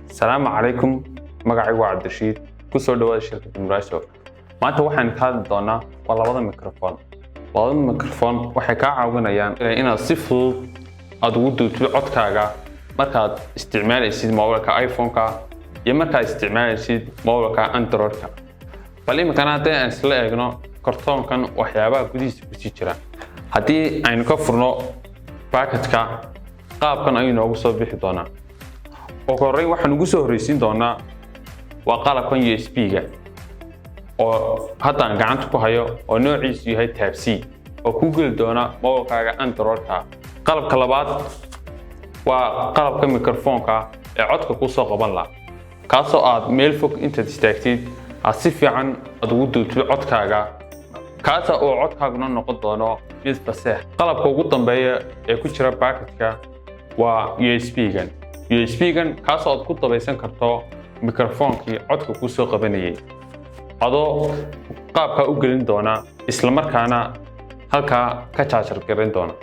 السلام عليكم magacaygu waa Cabdirashiid ku soo dhawaada shirkadda Muraayso maanta waxaan ka hadli doonaa labada mikrofon waxay ka caawinayaan inaad si fudud aad ugu duubto codkaaga markaad isticmaalaysid mobilka iPhone-ka iyo markaad isticmaalaysid mobilka Android-ka bal imikana hadii aan isla eegno kartoonkan waxyaabaha gudihiisa ku jira hadii aynu ka furno package-ka qaabkan ayuu noogu soo bixi doonaa ugu horreyn waxaan ugu soo horeysiin doonaa waa qalabkan USB-ga oo hadda aan gacanta ku hayo oo noociisu yahay Type-C oo ku geli doona mobilkaaga Android-ka qalabka labaad waa qalabka mikrofoonka ee codka ku soo qaban la kaasoo aad meel fog inta istaagtid aad si fiican aad ugu duubto codkaaga kaasa oo codkaaguna noqon doono mid fasax qalabka ugu dambeeya ee ku jira package-ka waa USB-gan kaasoo aad ku dabaysan karto mikrofoonkii codka ku soo qabanayay adoo qaabka u gelin doona isla markaana halka ka charger garin doona